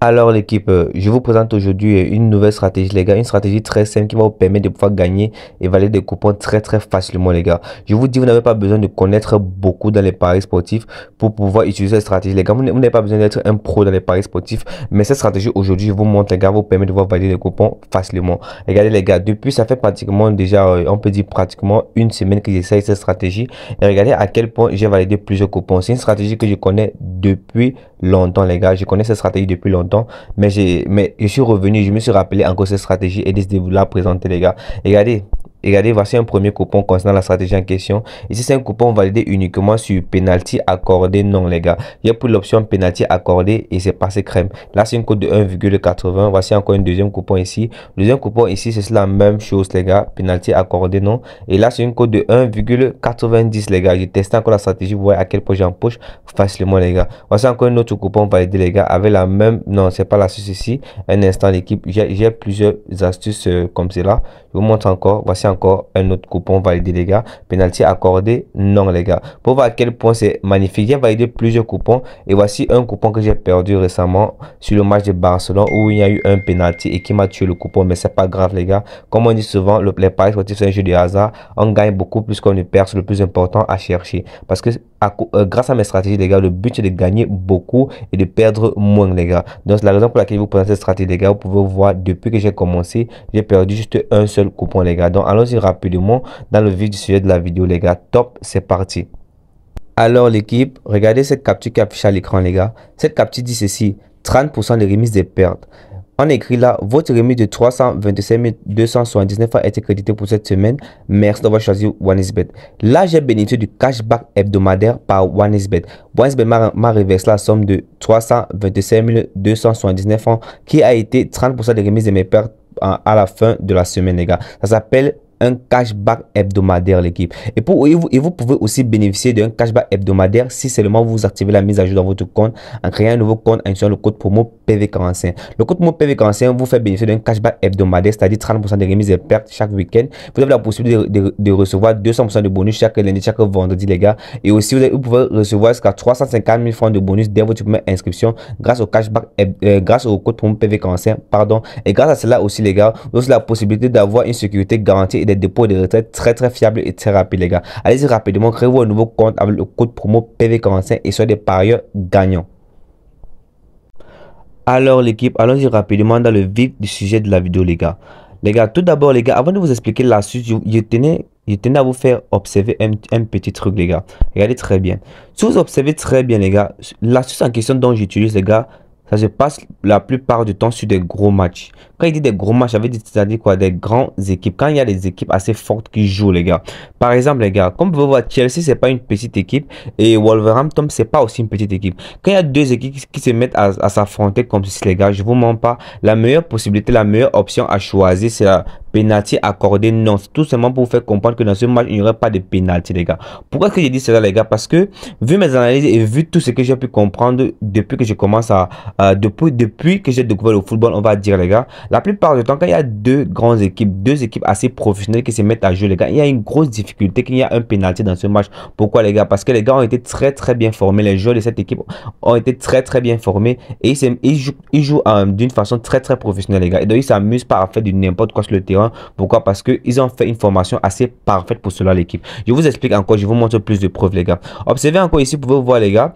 Alors l'équipe, je vous présente aujourd'hui une nouvelle stratégie les gars, une stratégie très simple qui va vous permettre de pouvoir gagner et valider des coupons très facilement les gars. Je vous dis, vous n'avez pas besoin de connaître beaucoup dans les paris sportifs pour pouvoir utiliser cette stratégie les gars. Vous n'avez pas besoin d'être un pro dans les paris sportifs, mais cette stratégie aujourd'hui, je vous montre les gars, vous permet de pouvoir valider des coupons facilement. Regardez les gars, depuis ça fait pratiquement déjà, on peut dire pratiquement une semaine que j'essaye cette stratégie et regardez à quel point j'ai validé plusieurs coupons. C'est une stratégie que je connais depuis longtemps les gars, je connais cette stratégie depuis longtemps, mais je suis revenu, je me suis rappelé encore cette stratégie et décidé de vous la présenter les gars. Regardez, voici un premier coupon concernant la stratégie en question. Ici, c'est un coupon validé uniquement sur penalty accordé non, les gars. Il y a pour l'option penalty accordé et c'est passé crème. Là, c'est une cote de 1,80. Voici encore un deuxième coupon ici. Le deuxième coupon ici, c'est la même chose, les gars. Penalty accordé non. Et là, c'est une cote de 1,90, les gars. J'ai testé encore la stratégie. Vous voyez à quel point j'en push facilement, les gars. Voici encore un autre coupon validé, les gars, avec la même. Non, c'est pas l'astuce ici. Un instant, l'équipe. J'ai plusieurs astuces comme cela. Je vous montre encore. Voici encore un autre coupon validé les gars, penalty accordé non les gars, pour voir à quel point c'est magnifique. J'ai validé plusieurs coupons et voici un coupon que j'ai perdu récemment sur le match de Barcelone où il y a eu un penalty et qui m'a tué le coupon, mais c'est pas grave les gars. Comme on dit souvent, les paris sportifs c'est un jeu de hasard, on gagne beaucoup plus qu'on ne perd. C'est le plus important à chercher parce que grâce à mes stratégies les gars, le but c'est de gagner beaucoup et de perdre moins les gars. Donc c'est la raison pour laquelle je vous présente cette stratégie les gars. Vous pouvez voir depuis que j'ai commencé, j'ai perdu juste un seul coupon les gars. Donc allons-y rapidement dans le vif du sujet de la vidéo les gars. Top, c'est parti. Alors l'équipe, regardez cette capture qui affiche à l'écran les gars. Cette capture dit ceci: 30% de remise des pertes. On écrit là, votre remise de 327 279 a été créditée pour cette semaine. Merci d'avoir choisi OneXBet. Là, j'ai bénéficié du cashback hebdomadaire par OneXBet. OneXBet m'a reversé la somme de 327 279 francs qui a été 30% de remise de mes pertes à la fin de la semaine, les gars. Ça s'appelle un cashback hebdomadaire l'équipe. Et vous pouvez aussi bénéficier d'un cashback hebdomadaire si seulement vous activez la mise à jour dans votre compte en créant un nouveau compte en utilisant le code promo PV45. Le code promo PV45 vous fait bénéficier d'un cashback hebdomadaire, c'est-à-dire 30% de remise et pertes chaque week-end. Vous avez la possibilité de recevoir 200% de bonus chaque lundi, chaque vendredi les gars. Et aussi vous pouvez recevoir jusqu'à 350 000 francs de bonus dès votre première inscription grâce au cashback, grâce au code promo PV45 pardon. Et grâce à cela aussi les gars, vous avez la possibilité d'avoir une sécurité garantie et des dépôts de retraite très fiables et très rapides les gars. Allez-y rapidement, créez-vous un nouveau compte avec le code promo PV45 et soyez des parieurs gagnants. Alors l'équipe, allons-y rapidement dans le vif du sujet de la vidéo les gars. Les gars, tout d'abord les gars, avant de vous expliquer l'astuce, je tenais à vous faire observer un petit truc les gars. Regardez très bien. Si vous observez très bien les gars, l'astuce en question dont j'utilise les gars, ça se passe la plupart du temps sur des gros matchs. Quand il dit des gros matchs, c'est-à-dire quoi? Des grandes équipes. Quand il y a des équipes assez fortes qui jouent, les gars. Par exemple, les gars, comme vous pouvez voir, Chelsea, c'est pas une petite équipe. Et Wolverhampton, c'est pas aussi une petite équipe. Quand il y a deux équipes qui se mettent à s'affronter comme ceci, les gars, je vous mens pas. La meilleure possibilité, la meilleure option à choisir, c'est la penalty accordé non. Tout simplement pour vous faire comprendre que dans ce match, il n'y aurait pas de penalty, les gars. Pourquoi est-ce que j'ai dit cela, les gars? Parce que, vu mes analyses et vu tout ce que j'ai pu comprendre depuis que je commence depuis que j'ai découvert le football, on va dire les gars, la plupart du temps quand il y a deux équipes assez professionnelles qui se mettent à jouer les gars, il y a une grosse difficulté qu'il y a un penalty dans ce match. Pourquoi les gars? Parce que les gars ont été très bien formés, les joueurs de cette équipe ont été très bien formés et ils jouent d'une façon très professionnelle les gars, et donc ils s'amusent pas à faire du n'importe quoi sur le terrain. Pourquoi? Parce que ils ont fait une formation assez parfaite pour cela l'équipe. Je vous explique encore, je vous montre plus de preuves les gars. Observez encore ici, vous pouvez voir les gars,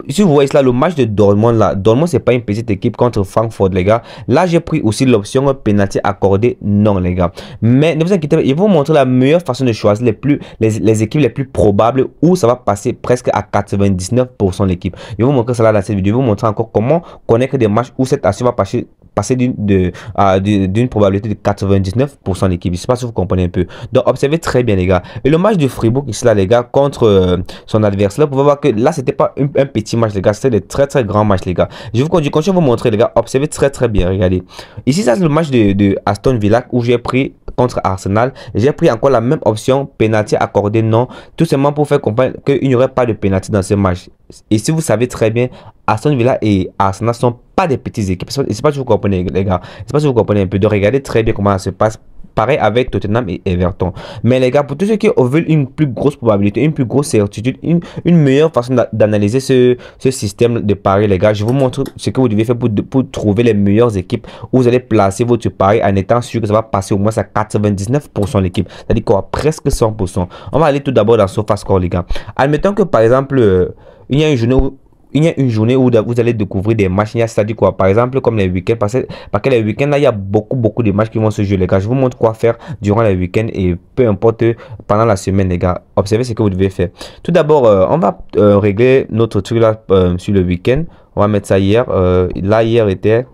si vous voyez cela, le match de Dortmund là, Dortmund c'est pas une petite équipe contre Francfort les gars. Là j'ai pris aussi l'option penalty accordé non les gars, mais ne vous inquiétez pas, je vais vous montrer la meilleure façon de choisir les équipes les plus probables où ça va passer presque à 99% l'équipe. Je vais vous montrer cela dans cette vidéo. Je vais vous montrer encore comment connaître des matchs où cette action va passer d'une probabilité de 99% l'équipe. Je sais pas si vous comprenez un peu. Donc observez très bien les gars. Et le match de Fribourg ici là les gars contre son adversaire, là vous pouvez voir que là c'était pas un petit match les gars, c'était des très grands matchs les gars. Je vous continue à vous montrer les gars. Observez très bien, regardez. Ici ça c'est le match de Aston Villa où j'ai pris contre Arsenal. J'ai pris encore la même option penalty accordé non, tout simplement pour faire comprendre qu'il n'y aurait pas de penalty dans ce match. Et si vous savez très bien, Aston Villa et Arsenal sont pas des petites équipes. Je sais pas si vous comprenez, les gars. Je sais pas si vous comprenez un peu. De regarder très bien comment ça se passe. Pareil avec Tottenham et Everton. Mais les gars, pour tous ceux qui veulent une plus grosse probabilité, une plus grosse certitude, une meilleure façon d'analyser ce système de paris, les gars, je vous montre ce que vous devez faire pour trouver les meilleures équipes où vous allez placer votre pari en étant sûr que ça va passer au moins à 99% l'équipe. C'est-à-dire quoi, presque 100%. On va aller tout d'abord dans SofaScore, les gars. Admettons que par exemple, il y a une journée où vous allez découvrir des matchs. C'est-à-dire quoi, par exemple, comme les week-ends, parce que les week-ends, là, il y a beaucoup de matchs qui vont se jouer, les gars. Je vous montre quoi faire durant les week-ends et peu importe pendant la semaine, les gars. Observez ce que vous devez faire. Tout d'abord, on va régler notre truc là sur le week-end. On va mettre ça hier. Là, hier était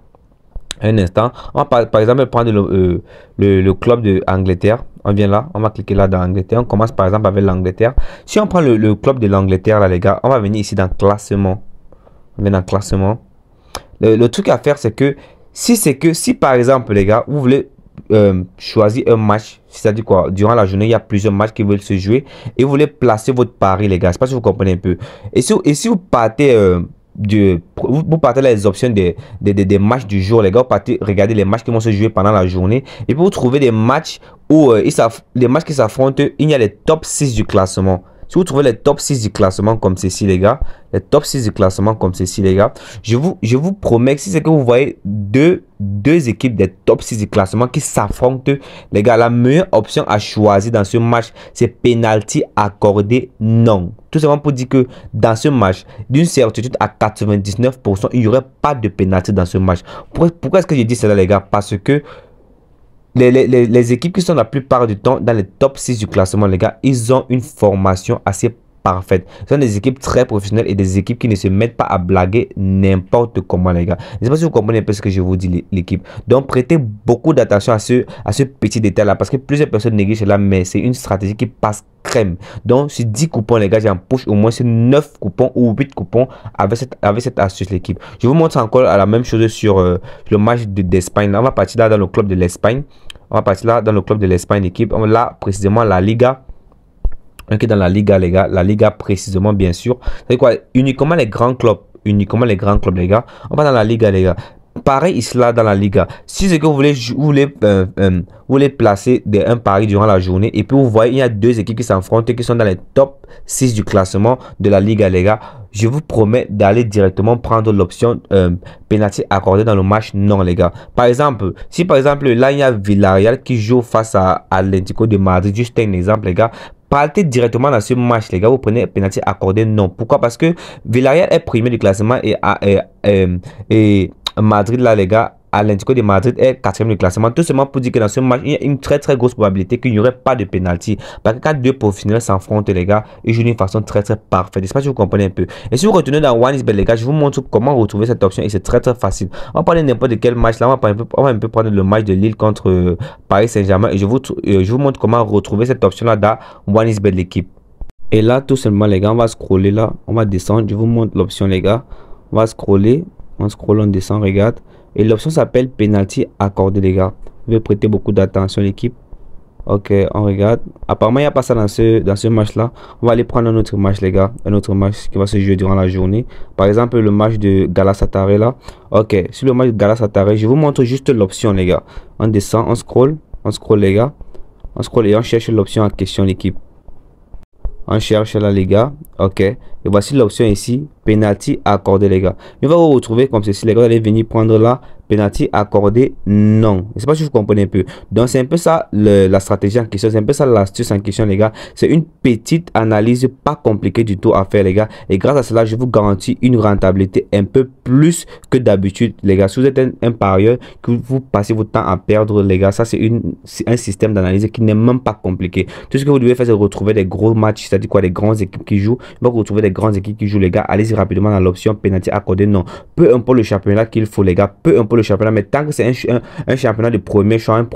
un instant. On va par exemple prendre le club de Angleterre. On vient là, on va cliquer là dans Angleterre. On commence par exemple avec l'Angleterre. Si on prend le club de l'Angleterre là, les gars, on va venir ici dans classement. On vient dans classement. Le truc à faire, c'est que si par exemple, les gars, vous voulez choisir un match, c'est-à-dire quoi, durant la journée, il y a plusieurs matchs qui veulent se jouer et vous voulez placer votre pari, les gars. Je sais pas si vous comprenez un peu. Et si vous partez vous partez les options des matchs du jour, les gars, vous partez regarder les matchs qui vont se jouer pendant la journée et puis vous trouvez des matchs où les matchs qui s'affrontent, il y a les top 6 du classement. Si vous trouvez les top 6 du classement comme ceci, les gars, les top 6 du classement comme ceci, les gars, je vous promets que si c'est que vous voyez deux équipes des top 6 du classement qui s'affrontent, les gars, la meilleure option à choisir dans ce match, c'est penalty accordé non. Tout simplement pour dire que dans ce match, d'une certitude à 99%, il n'y aurait pas de penalty dans ce match. Pourquoi est-ce que je dis cela, les gars? Parce que les équipes qui sont la plupart du temps dans les top 6 du classement, les gars, ils ont une formation assez parfaite. Ce sont des équipes très professionnelles et des équipes qui ne se mettent pas à blaguer n'importe comment, les gars. Je ne sais pas si vous comprenez un peu ce que je vous dis, l'équipe. Donc, prêtez beaucoup d'attention à ce petit détail-là parce que plusieurs personnes négligent cela, mais c'est une stratégie qui passe crème. Donc, sur 10 coupons, les gars, j'en push au moins 9 coupons ou 8 coupons avec cette astuce, l'équipe. Je vous montre encore la même chose sur le match d'Espagne. On va partir là dans le club de l'Espagne. On va partir là dans le club de l'Espagne, l'équipe. Là, précisément, la Liga. Ok, dans la Liga, les gars. La Liga, précisément, bien sûr. C'est quoi? Uniquement les grands clubs. Uniquement les grands clubs, les gars. On va dans la Liga, les gars. Pareil ici là dans la Liga. Si c'est que vous voulez placer un pari durant la journée et puis vous voyez il y a deux équipes qui s'affrontent qui sont dans les top 6 du classement de la Liga, les gars, je vous promets d'aller directement prendre l'option penalty accordé dans le match non, les gars. Par exemple, si par exemple là il y a Villarreal qui joue face à Atlético de Madrid, juste un exemple, les gars, partez directement dans ce match, les gars, vous prenez penalty accordé non. Pourquoi? Parce que Villarreal est premier du classement et Madrid là, les gars, Atlético de Madrid est 4e du classement. Tout simplement pour dire que dans ce match, il y a une très grosse probabilité qu'il n'y aurait pas de penalty. Parce que quand deux professionnels s'affrontent, les gars, ils jouent d'une façon très parfaite. J'espère que vous comprenez un peu. Et si vous retournez dans OneXBet, les gars, je vous montre comment retrouver cette option et c'est très facile. On va parler n'importe quel match là. On va un peu prendre le match de Lille contre Paris Saint-Germain et je vous montre comment retrouver cette option là dans OneXBet, l'équipe. Et là, tout simplement, les gars, on va scroller là. On va descendre. Je vous montre l'option, les gars. On va scroller. On scrolle, on descend, regarde. Et l'option s'appelle penalty accordé, les gars. Vous devez prêter beaucoup d'attention, l'équipe. Ok, on regarde. Apparemment, il n'y a pas ça dans ce match-là. On va aller prendre un autre match, les gars. Un autre match qui va se jouer durant la journée. Par exemple, le match de Galatasaray, là. Ok, sur le match de Galatasaray, je vous montre juste l'option, les gars. On descend, on scroll, les gars. On scroll et on cherche l'option en question, l'équipe. On cherche là, les gars. Ok. Et voici l'option ici. Penalty accordé, les gars. On va vous retrouver comme ceci, les gars. Vous allez venir prendre là. Penalty accordé non. Je sais pas si vous comprenez un peu. Donc, c'est un peu ça la stratégie en question. C'est un peu ça l'astuce en question, les gars. C'est une petite analyse pas compliquée du tout à faire, les gars. Et grâce à cela, je vous garantis une rentabilité un peu plus que d'habitude, les gars. Si vous êtes un parieur, que vous passez votre temps à perdre, les gars, ça, c'est un système d'analyse qui n'est même pas compliqué. Tout ce que vous devez faire, c'est retrouver des gros matchs, c'est-à-dire quoi, des grandes équipes qui jouent. Vous retrouver des grandes équipes qui jouent, les gars. Allez-y rapidement dans l'option penalty accordé non. Peu importe le championnat qu'il faut, les gars. Peu importe le championnat, mais tant que c'est un championnat de premier choix,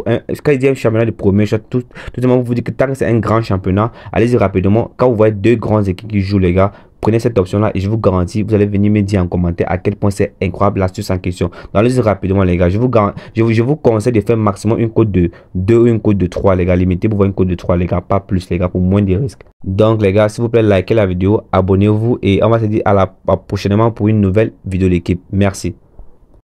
quand il dit un championnat de premier choix, tout le monde vous dit que tant que c'est un grand championnat, allez-y rapidement. Quand vous voyez deux grandes équipes qui jouent, les gars, prenez cette option là et je vous garantis, vous allez venir me dire en commentaire à quel point c'est incroyable l'astuce en question. Allez-y rapidement, les gars. Je vous conseille de faire maximum une cote de 2 ou une cote de 3, les gars. Limitez pour voir une cote de 3, les gars, pas plus, les gars, pour moins de risques. Donc, les gars, s'il vous plaît, likez la vidéo, abonnez-vous et on va se dire à prochainement pour une nouvelle vidéo, l'équipe. Merci.